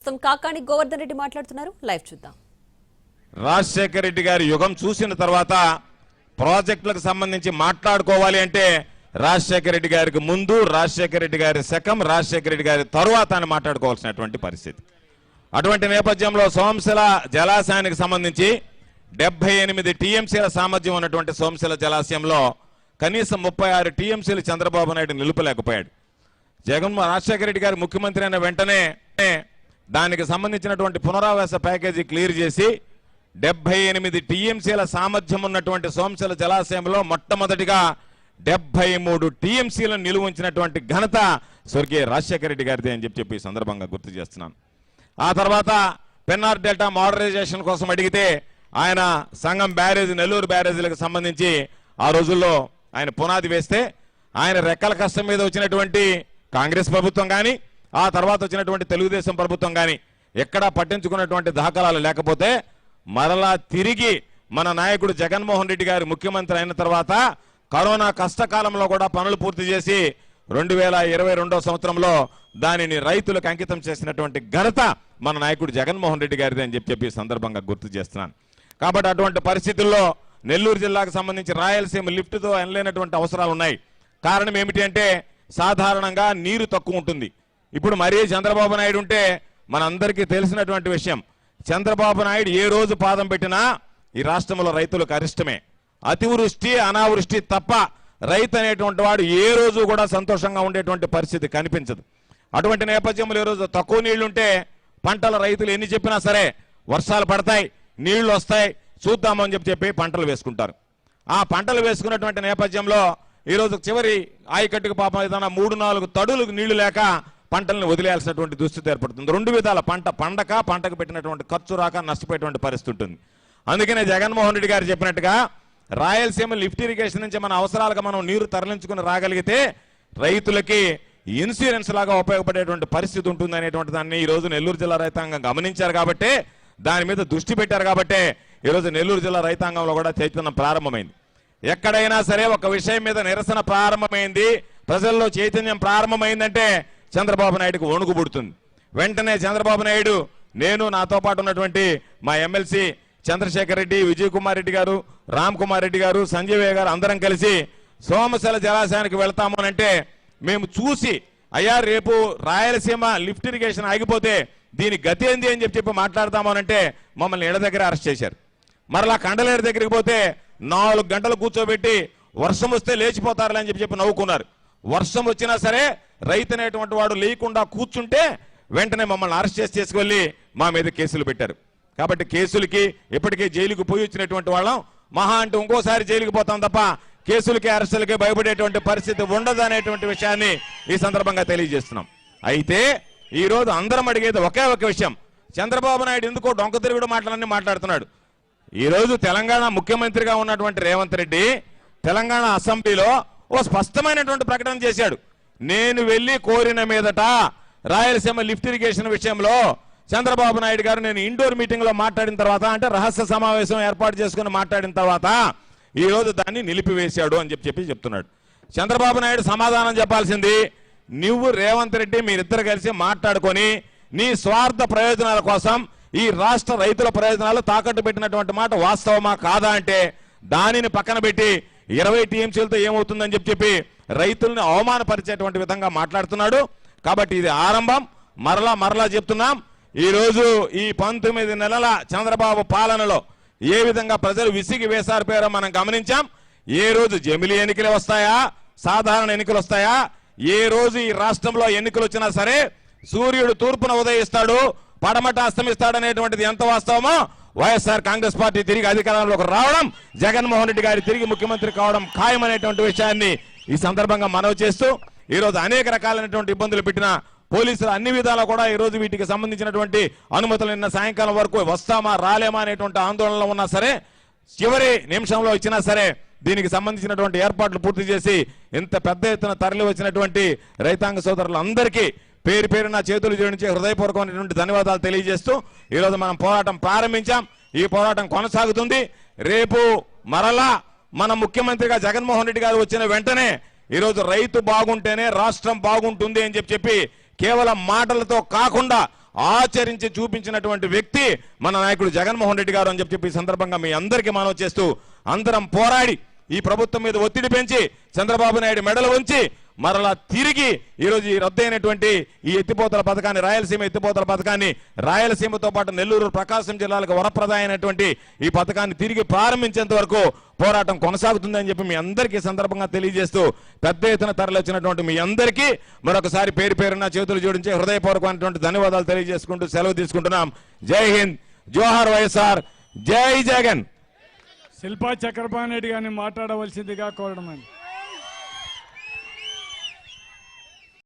కాకాని గోవర్ధన్ రెడ్డి మాట్లాడుతున్నారు. లైవ్ చూద్దాం. రాజశేఖర రెడ్డి గారి యుగం చూసిన తర్వాత ప్రాజెక్టులకు సంబంధించి మాట్లాడుకోవాలి అంటే రాజశేఖర రెడ్డి గారికి ముందు, రాజశేఖర రెడ్డి గారి శకం, రాజశేఖర రెడ్డి గారి తరువాత అని మాట్లాడుకోవాల్సినటువంటి పరిస్థితి. అటువంటి నేపథ్యంలో సోమశిల జలాశయానికి సంబంధించి 78 టీఎంసీల సామర్థ్యం ఉన్నటువంటి సోమశిల జలాశయంలో కనీసం 36 టీఎంసీలు చంద్రబాబు నాయుడు నిలుపలేకపోయాడు. రాజశేఖర రెడ్డి గారు ముఖ్యమంత్రి అయిన వెంటనే దానికి సంబంధించినటువంటి పునరావాస ప్యాకేజీ క్లియర్ చేసి 78 టీఎంసీల సామర్థ్యం ఉన్నటువంటి సోమశిల జలాశయంలో మొట్టమొదటిగా 73 టీఎంసీలను నిలువ ఉంచినటువంటి ఘనత స్వర్గీయ రాజశేఖర రెడ్డి గారిది అని చెప్పి ఈ సందర్భంగా గుర్తు చేస్తున్నాను. ఆ తర్వాత పెన్నార్ డెల్టా మోడరైజేషన్ కోసం అడిగితే ఆయన సంగం బ్యారేజ్, నెల్లూరు బ్యారేజీలకు సంబంధించి ఆ రోజుల్లో ఆయన పునాది వేస్తే ఆయన రెక్కల కష్టం మీద వచ్చినటువంటి కాంగ్రెస్ ప్రభుత్వం కానీ, ఆ తర్వాత వచ్చినటువంటి తెలుగుదేశం ప్రభుత్వం కానీ ఎక్కడా పట్టించుకున్నటువంటి దాఖలాలు లేకపోతే మరలా తిరిగి మన నాయకుడు జగన్మోహన్ రెడ్డి గారు ముఖ్యమంత్రి అయిన తర్వాత కరోనా కష్టకాలంలో కూడా పనులు పూర్తి చేసి 2022వ సంవత్సరంలో దానిని రైతులకు అంకితం చేసినటువంటి ఘనత మన నాయకుడు జగన్మోహన్ రెడ్డి గారిది అని చెప్పి ఈ సందర్భంగా గుర్తు చేస్తున్నాను. కాబట్టి అటువంటి పరిస్థితుల్లో నెల్లూరు జిల్లాకు సంబంధించి రాయలసీమ లిఫ్ట్తో ఎనలేనటువంటి అవసరాలు ఉన్నాయి. కారణం ఏమిటి అంటే సాధారణంగా నీరు తక్కువ ఉంటుంది. ఇప్పుడు మరీ చంద్రబాబు నాయుడు ఉంటే మనందరికీ తెలిసినటువంటి విషయం, చంద్రబాబు నాయుడు ఏ రోజు పాదం పెట్టినా ఈ రాష్ట్రంలో రైతులకు అరిష్టమే. అతివృష్టి అనావృష్టి తప్ప రైతు అనేటువంటి వాడు ఏ రోజు కూడా సంతోషంగా ఉండేటువంటి పరిస్థితి కనిపించదు. అటువంటి నేపథ్యంలో ఈ రోజు తక్కువ నీళ్లుంటే పంటల రైతులు ఎన్ని చెప్పినా సరే వర్షాలు పడతాయి, నీళ్లు వస్తాయి, చూద్దామని చెప్పి పంటలు వేసుకుంటారు. ఆ పంటలు వేసుకున్నటువంటి నేపథ్యంలో ఈరోజు చివరి ఆయకట్టుకు పాపం ఏదైనా 3-4 తడులకు నీళ్లు లేక పంటలను వదిలేయాల్సినటువంటి దుస్థితి ఏర్పడుతుంది. 2 విధాల పంటకు పెట్టినటువంటి ఖర్చు రాక నష్టపోయేటువంటి పరిస్థితి ఉంటుంది. అందుకనే జగన్మోహన్ రెడ్డి గారు చెప్పినట్టుగా రాయలసీమ లిఫ్ట్ ఇరిగేషన్ నుంచి మన అవసరాలకు మనం నీరు తరలించుకుని రాగలిగితే రైతులకి ఇన్సూరెన్స్ లాగా ఉపయోగపడేటువంటి పరిస్థితి ఉంటుంది అనేటువంటి దాన్ని ఈరోజు నెల్లూరు జిల్లా రైతాంగం గమనించారు కాబట్టి, దాని మీద దృష్టి పెట్టారు కాబట్టి ఈరోజు నెల్లూరు జిల్లా రైతాంగంలో కూడా చైతన్యం ప్రారంభమైంది. ఎక్కడైనా సరే ఒక విషయం మీద నిరసన ప్రారంభమైంది, ప్రజల్లో చైతన్యం ప్రారంభమైందంటే చంద్రబాబు నాయుడుకు వణుకు పుడుతుంది. వెంటనే చంద్రబాబు నాయుడు, నేను నాతో పాటు ఉన్నటువంటి మా ఎమ్మెల్సీ చంద్రశేఖర్ రెడ్డి, విజయ్ కుమార్ రెడ్డి గారు, రామ్ కుమార్ రెడ్డి గారు, సంజయ్ గారు అందరం కలిసి సోమశిల జలాశయానికి వెళ్తాము అంటే మేము చూసి, అయ్యా రేపు రాయలసీమ లిఫ్ట్ ఇరిగేషన్ ఆగిపోతే దీని గతి ఏంది అని చెప్పి మాట్లాడతామనంటే మమ్మల్ని ఇళ్ల దగ్గర అరెస్ట్ చేశారు. మరలా కండలేరు దగ్గరికి పోతే 4 గంటలు కూర్చోబెట్టి వర్షం వస్తే లేచిపోతారని అని చెప్పి నవ్వుకున్నారు. వర్షం వచ్చినా సరే రైతు అనేటువంటి వాడు లేకుండా కూర్చుంటే వెంటనే మమ్మల్ని అరెస్ట్ చేసుకెళ్లి మా మీద కేసులు పెట్టారు. కాబట్టి కేసులకి ఇప్పటికే జైలుకు పోయి వచ్చినటువంటి వాళ్ళం మహా అంటే ఇంకోసారి జైలుకి పోతాం తప్ప కేసులకి అరెస్టులకి భయపడేటువంటి పరిస్థితి ఉండదు అనేటువంటి విషయాన్ని ఈ సందర్భంగా తెలియజేస్తున్నాం. అయితే ఈ రోజు అందరం అడిగేది ఒకే ఒక విషయం, చంద్రబాబు నాయుడు ఎందుకో డొంక తిరుగుడు మాటలన్నీ మాట్లాడుతున్నాడు. ఈ రోజు తెలంగాణ ముఖ్యమంత్రిగా ఉన్నటువంటి రేవంత్ రెడ్డి తెలంగాణ అసెంబ్లీలో ఓ స్పష్టమైనటువంటి ప్రకటన చేశాడు. నేను వెళ్లి కోరిన మీదట రాయలసీమ లిఫ్ట్ ఇరిగేషన్ విషయంలో చంద్రబాబు నాయుడు గారు నేను ఇండోర్ మీటింగ్ లో మాట్లాడిన తర్వాత, అంటే రహస్య సమావేశం ఏర్పాటు చేసుకుని మాట్లాడిన తర్వాత ఈ రోజు దాన్ని నిలిపివేశాడు అని చెప్పి చెప్తున్నాడు. చంద్రబాబు నాయుడు సమాధానం చెప్పాల్సింది, నువ్వు రేవంత్ రెడ్డి మీరిద్దరు కలిసి మాట్లాడుకొని నీ స్వార్థ ప్రయోజనాల కోసం ఈ రాష్ట్ర రైతుల ప్రయోజనాలు తాకట్టు పెట్టినటువంటి మాట వాస్తవమా కాదా అంటే దానిని పక్కన పెట్టి 20 టీఎంసీలతో ఏమవుతుందని చెప్పి రైతుల్ని అవమానపరిచేటువంటి విధంగా మాట్లాడుతున్నాడు. కాబట్టి ఇది ఆరంభం. మరలా చెప్తున్నాం, ఈ రోజు ఈ 19 నెలల చంద్రబాబు పాలనలో ఏ విధంగా ప్రజలు విసిగి వేసారిపోయారో మనం గమనించాం. ఏ రోజు జమిలీ ఎన్నికలు వస్తాయా, సాధారణ ఎన్నికలు వస్తాయా, ఏ రోజు ఈ రాష్ట్రంలో ఎన్నికలు వచ్చినా సరే సూర్యుడు తూర్పున ఉదయిస్తాడు, పడమట అస్తమిస్తాడనేటువంటిది ఎంత వాస్తవమో వైఎస్ఆర్ కాంగ్రెస్ పార్టీ తిరిగి అధికారంలోకి రావడం, జగన్మోహన్ రెడ్డి గారి తిరిగి ముఖ్యమంత్రి కావడం ఖాయమనేటువంటి విషయాన్ని ఈ సందర్భంగా మనవి చేస్తూ, ఈరోజు అనేక రకాలైనటువంటి ఇబ్బందులు పెట్టిన పోలీసులు అన్ని విధాలా కూడా ఈరోజు వీటికి సంబంధించినటువంటి అనుమతులు నిన్న సాయంకాలం వరకు వస్తామా రాలేమా అనేటువంటి ఆందోళనలో ఉన్నా సరే చివరి నిమిషంలో ఇచ్చినా సరే దీనికి సంబంధించినటువంటి ఏర్పాట్లు పూర్తి చేసి ఇంత పెద్ద ఎత్తున తరలి వచ్చినటువంటి రైతాంగ సోదరులందరికీ పేరు పేరున చేతులు జోడించి హృదయపూర్వకమైనటువంటి ధన్యవాదాలు తెలియజేస్తూ ఈరోజు మనం పోరాటం ప్రారంభించాం. ఈ పోరాటం కొనసాగుతుంది. రేపు మరలా మన ముఖ్యమంత్రిగా జగన్మోహన్ రెడ్డి గారు వచ్చిన వెంటనే ఈరోజు రైతు బాగుంటేనే రాష్ట్రం బాగుంటుంది అని చెప్పి కేవలం మాటలతో కాకుండా ఆచరించి చూపించినటువంటి వ్యక్తి మన నాయకుడు జగన్మోహన్ రెడ్డి గారు అని చెప్పి ఈ సందర్భంగా మీ అందరికీ మనవి చేస్తూ అందరం పోరాడి ఈ ప్రభుత్వం మీద ఒత్తిడి పెంచి చంద్రబాబు నాయుడు మెడలు ఉంచి మరలా తిరిగి ఈరోజు ఈ రద్దయినటువంటి ఈ ఎత్తిపోతల పథకాన్ని, రాయలసీమ ఎత్తిపోతల పథకాన్ని, రాయలసీమతో పాటు నెల్లూరు, ప్రకాశం జిల్లాలకు వరప్రదాయమైనటువంటి ఈ పథకాన్ని తిరిగి ప్రారంభించేంత వరకు పోరాటం కొనసాగుతుందని చెప్పి మీ అందరికీ సందర్భంగా తెలియజేస్తూ పెద్ద ఎత్తున తరలిచ్చినటువంటి మీ అందరికీ మరొకసారి పేరు పేరున చేతులు జోడించి హృదయపూర్వకమైనటువంటి ధన్యవాదాలు తెలియజేసుకుంటూ సెలవు తీసుకుంటున్నాం. జై హింద్, జోహార్ వైఎస్ఆర్, జై జగన్. శిల్పా చక్రపాణి రెడ్డి గారిని మాట్లాడవలసిందిగా కోరడమని.